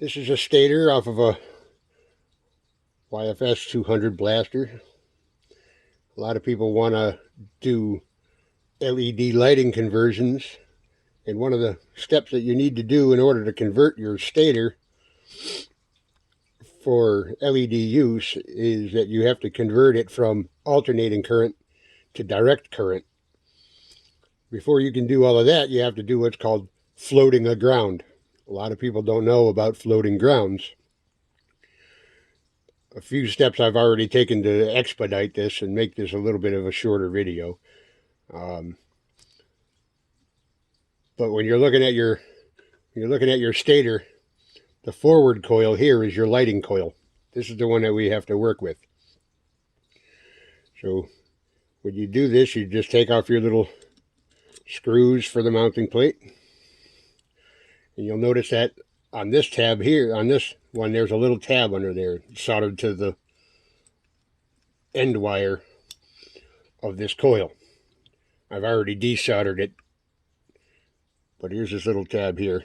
This is a stator off of a YFS 200 blaster. A lot of people want to do LED lighting conversions, and one of the steps that you need to do in order to convert your stator for LED use is that you have to convert it from alternating current to direct current. Before you can do all of that, you have to do what's called floating a ground. A lot of people don't know about floating grounds. A few steps I've already taken to expedite this and make this a little bit of a shorter video. But when you're looking at your stator, the forward coil here is your lighting coil. This is the one that we have to work with. So when you do this, you just take off your little screws for the mounting plate. And you'll notice that on this tab here, on this one, there's a little tab under there soldered to the end wire of this coil. I've already desoldered it, but here's this little tab here,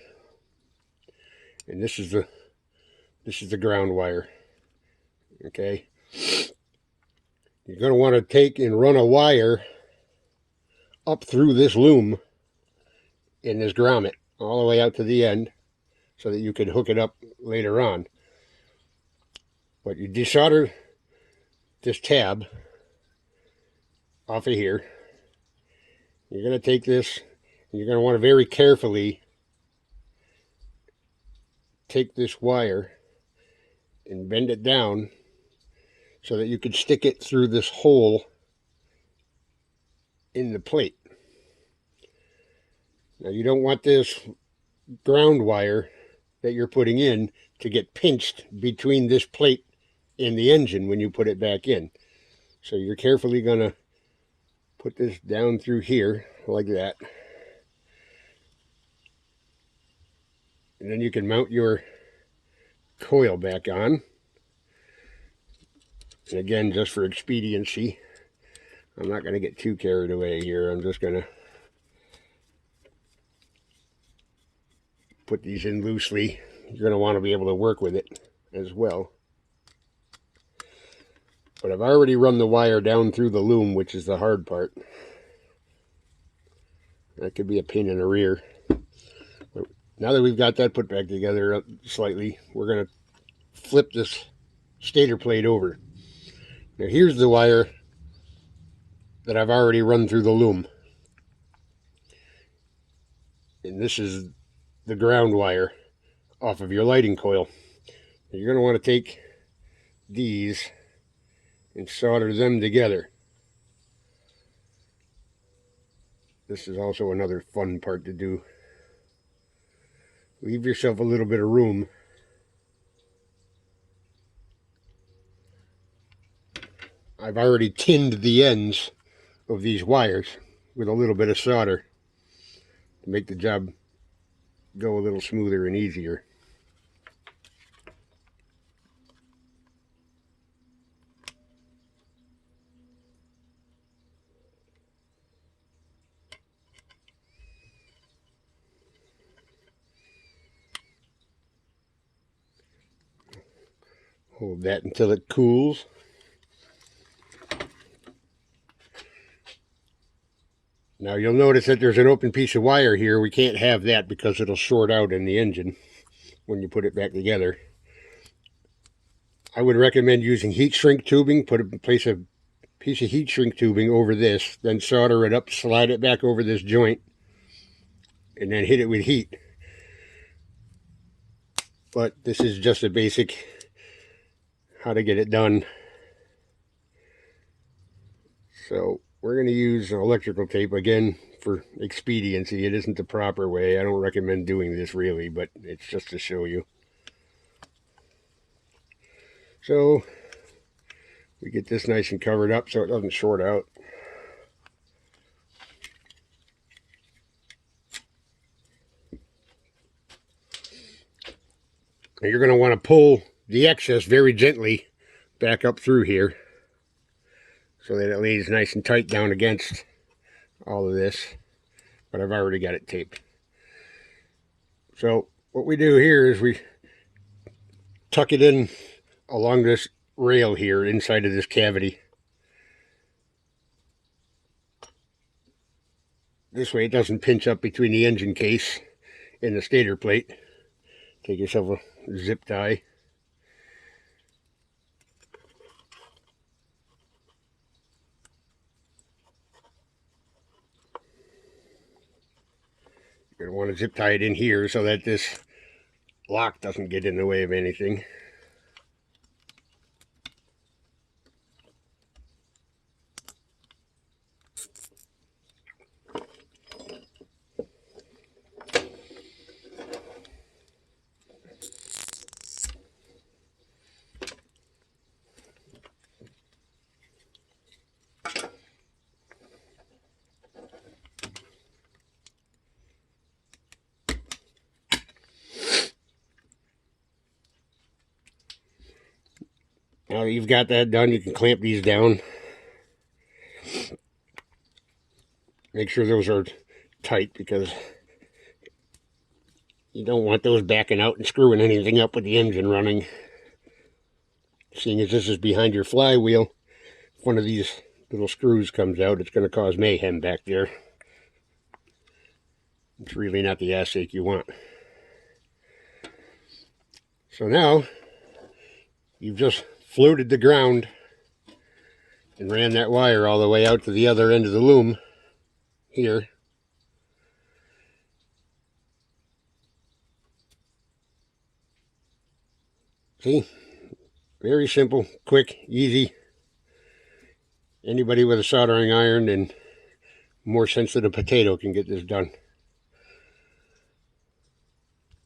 and this is the ground wire. Okay, you're going to want to take and run a wire up through this loom in this grommet all the way out to the end so that you can hook it up later on. But you desolder this tab off of here. You're going to take this and you're going to want to very carefully take this wire and bend it down so that you can stick it through this hole in the plate. Now you don't want this ground wire that you're putting in to get pinched between this plate and the engine when you put it back in. So you're carefully going to put this down through here like that. And then you can mount your coil back on. And again, just for expediency, I'm not going to get too carried away here. I'm just going to put these in loosely. You're going to want to be able to work with it as well. But I've already run the wire down through the loom, which is the hard part. That could be a pain in the rear. But now that we've got that put back together slightly, we're going to flip this stator plate over. Now here's the wire that I've already run through the loom. And this is the ground wire off of your lighting coil. You're going to want to take these and solder them together. This is also another fun part to do. Leave yourself a little bit of room. I've already tinned the ends of these wires with a little bit of solder to make the job go a little smoother and easier. Hold that until it cools. Now you'll notice that there's an open piece of wire here. We can't have that because it'll short out in the engine when you put it back together. I would recommend using heat shrink tubing. Place a piece of heat shrink tubing over this, then solder it up, slide it back over this joint, and then hit it with heat. But this is just a basic how to get it done. So we're going to use electrical tape again for expediency. It isn't the proper way. I don't recommend doing this really, but it's just to show you. So we get this nice and covered up so it doesn't short out. And you're going to want to pull the excess very gently back up through here so that it lays nice and tight down against all of this. But I've already got it taped. So what we do here is we tuck it in along this rail here inside of this cavity. This way it doesn't pinch up between the engine case and the stator plate. Take yourself a zip tie. You're going to want to zip tie it in here so that this lock doesn't get in the way of anything. Now that you've got that done, you can clamp these down. Make sure those are tight because you don't want those backing out and screwing anything up with the engine running. Seeing as this is behind your flywheel, if one of these little screws comes out, it's going to cause mayhem back there. It's really not the ass ache you want. So now, you've just floated the ground and ran that wire all the way out to the other end of the loom here. See? Very simple, quick, easy. Anybody with a soldering iron and more sense than a potato can get this done.